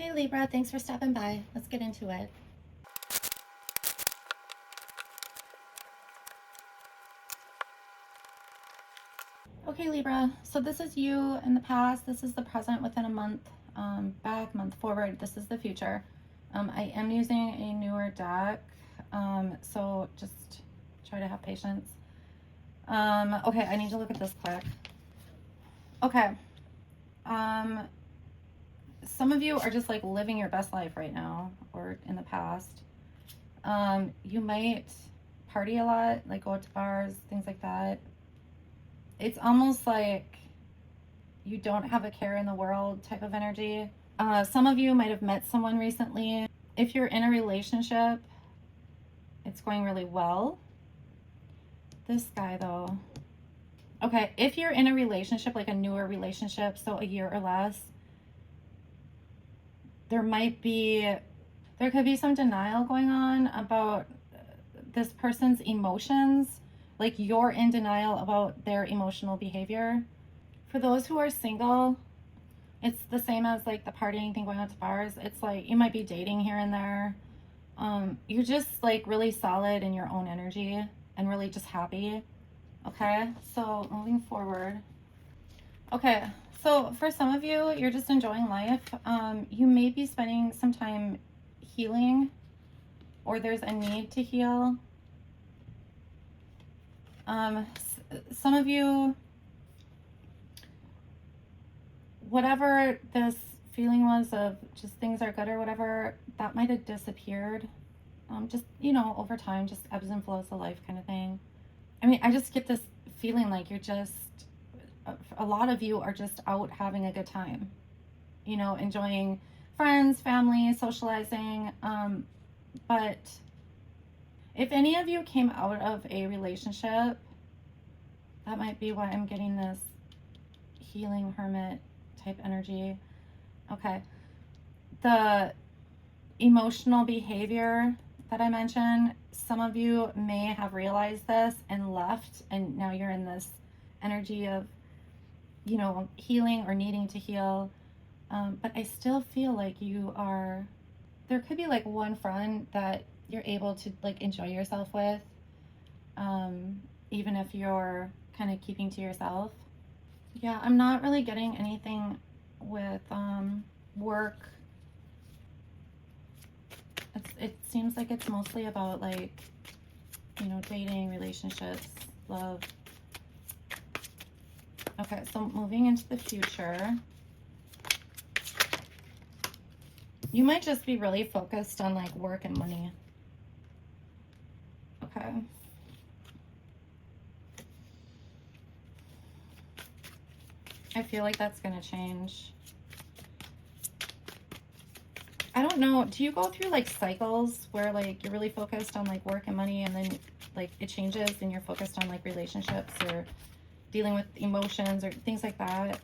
Hey Libra, thanks for stopping by. Let's get into it. Okay Libra, so this is you in the past, this is the present within a month, back, month forward, this is the future. I am using a newer deck, so just try to have patience. Okay, I need to look at this quick. Okay, some of you are just like living your best life right now, or in the past. You might party a lot, like go to bars, things like that. It's almost like you don't have a care in the world type of energy. Some of you might have met someone recently. If you're in a relationship, it's going really well. This guy though. Okay, if you're in a relationship, like a newer relationship, so a year or less, there could be some denial going on about this person's emotions. Like you're in denial about their emotional behavior. For those who are single, it's the same as like the partying thing, going out to bars. It's like you might be dating here and there. You're just like really solid in your own energy and really just happy. Okay, so moving forward. Okay, so for some of you, you're just enjoying life. You may be spending some time healing, or there's a need to heal. Some of you, whatever this feeling was of just things are good or whatever, that might have disappeared. Just, over time, just ebbs and flows of life kind of thing. I mean, I just get this feeling like you're just, a lot of you are just out having a good time, enjoying friends, family, socializing. But if any of you came out of a relationship, that might be why I'm getting this healing hermit type energy. Okay. The emotional behavior that I mentioned, some of you may have realized this and left, and now you're in this energy of, healing or needing to heal. But I still feel like there could be like one friend that you're able to like enjoy yourself with, even if you're kind of keeping to yourself. Yeah, I'm not really getting anything with work. It seems like it's mostly about like, dating, relationships, love. Okay, so moving into the future. You might just be really focused on like work and money. Okay. I feel like that's going to change. I don't know. Do you go through like cycles where like you're really focused on like work and money, and then like it changes and you're focused on like relationships or dealing with emotions or things like that?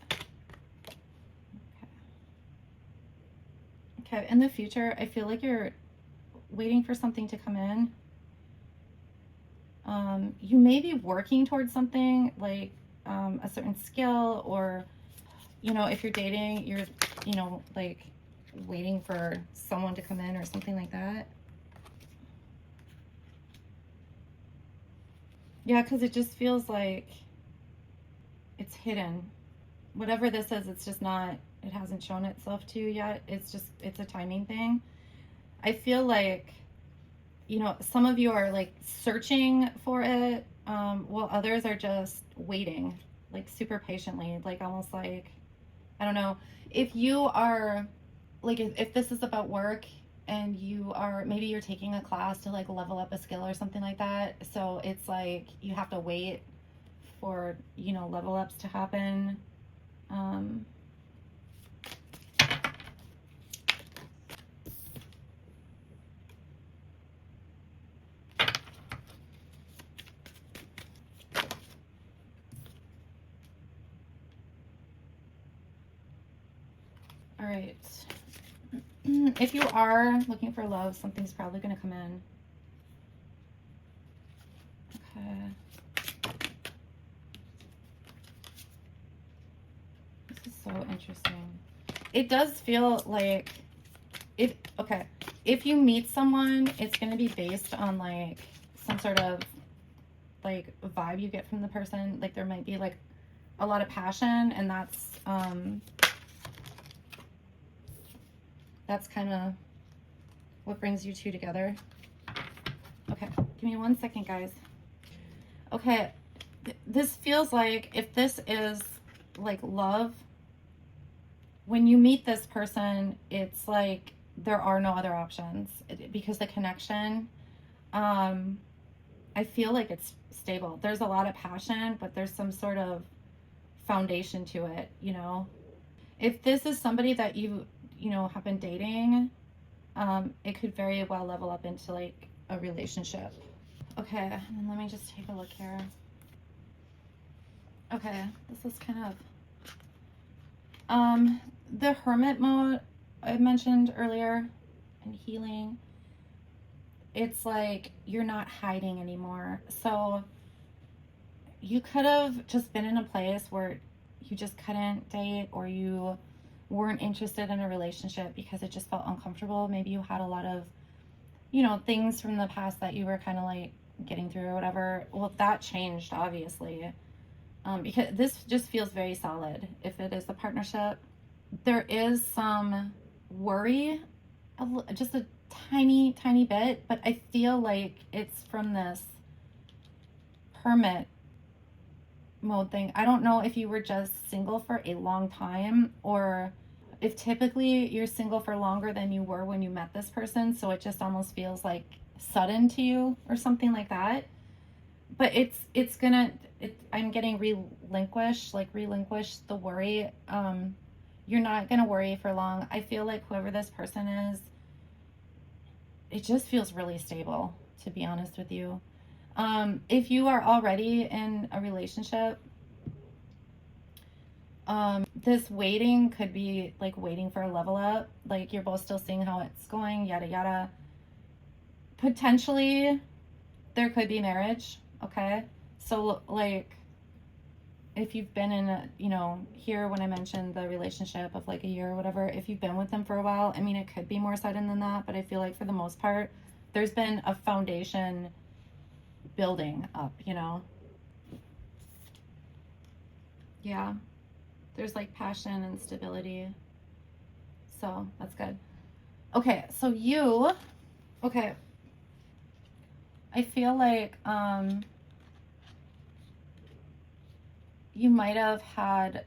Okay. In the future, I feel like you're waiting for something to come in. You may be working towards something like a certain skill, or, if you're dating, you're, like waiting for someone to come in or something like that. Yeah, because it just feels like it's hidden. Whatever this is, it's just not, it hasn't shown itself to you yet. It's a timing thing. I feel like, some of you are like searching for it, while others are just waiting, like super patiently, like almost like, I don't know, if you are like, if this is about work and maybe you're taking a class to like level up a skill or something like that. So it's like you have to wait for, level ups to happen. All right. If you are looking for love, something's probably going to come in. Okay. This is so interesting. It does feel like Okay, if you meet someone, it's going to be based on like some sort of like vibe you get from the person. Like there might be like a lot of passion, and that's kind of what brings you two together. Okay, give me 1 second, guys. Okay, this feels like if this is like love, when you meet this person, it's like there are no other options because the connection, I feel like it's stable. There's a lot of passion, but there's some sort of foundation to it, you know? If this is somebody that you know, have been dating, it could very well level up into like a relationship. Okay, and let me just take a look here. Okay, this is kind of the hermit mode I mentioned earlier and healing. It's like you're not hiding anymore. So you could have just been in a place where you just couldn't date, or you weren't interested in a relationship because it just felt uncomfortable. Maybe you had a lot of, you know, things from the past that you were kind of like getting through or whatever. Well, that changed, obviously, because this just feels very solid. If it is a partnership, there is some worry, just a tiny bit, but I feel like it's from this hermit mode thing. I don't know if you were just single for a long time, or if typically you're single for longer than you were when you met this person, so it just almost feels like sudden to you or something like that. But I'm getting relinquish the worry. You're not gonna worry for long. I feel like whoever this person is, it just feels really stable, to be honest with you. If you are already in a relationship, this waiting could be like waiting for a level up. Like you're both still seeing how it's going, yada yada. Potentially, there could be marriage. Okay, so like, if you've been in a, you know, here when I mentioned the relationship of like a year or whatever, if you've been with them for a while, I mean, it could be more sudden than that, but I feel like for the most part, there's been a foundation building up, you know? Yeah. There's like passion and stability. So that's good. Okay, so okay. I feel like you might have had,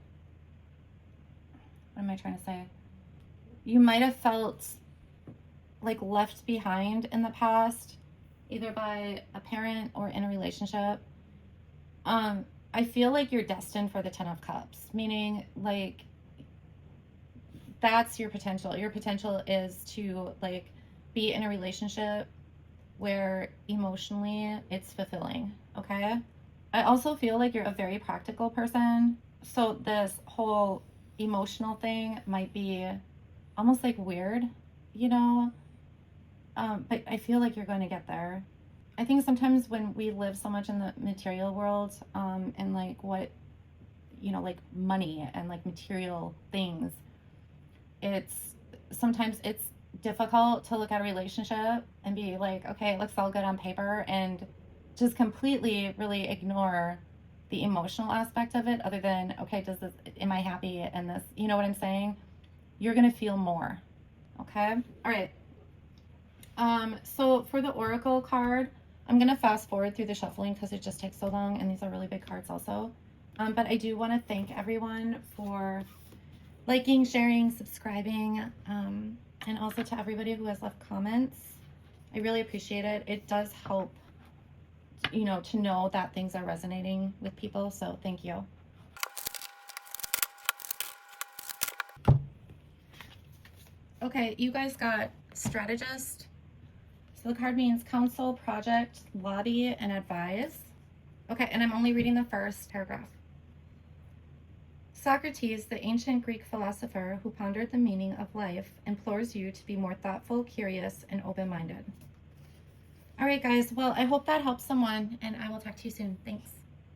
what am I trying to say? You might have felt like left behind in the past, either by a parent or in a relationship. I feel like you're destined for the 10 of Cups, meaning like that's your potential. Your potential is to like be in a relationship where emotionally it's fulfilling, okay? I also feel like you're a very practical person. So this whole emotional thing might be almost like weird, you know? But I feel like you're going to get there. I think sometimes when we live so much in the material world, and like what, you know, like money and like material things, sometimes it's difficult to look at a relationship and be like, okay, it looks all good on paper, and just completely really ignore the emotional aspect of it, other than, okay, am I happy in this? You know what I'm saying? You're going to feel more. Okay. All right. So for the Oracle card, I'm going to fast forward through the shuffling because it just takes so long, and these are really big cards also. But I do want to thank everyone for liking, sharing, subscribing, and also to everybody who has left comments. I really appreciate it. It does help, you know, to know that things are resonating with people, so thank you. Okay, you guys got strategist. So the card means counsel, project, lobby, and advise. Okay, and I'm only reading the first paragraph. Socrates, the ancient Greek philosopher who pondered the meaning of life, implores you to be more thoughtful, curious, and open-minded. All right, guys. Well, I hope that helps someone, and I will talk to you soon. Thanks.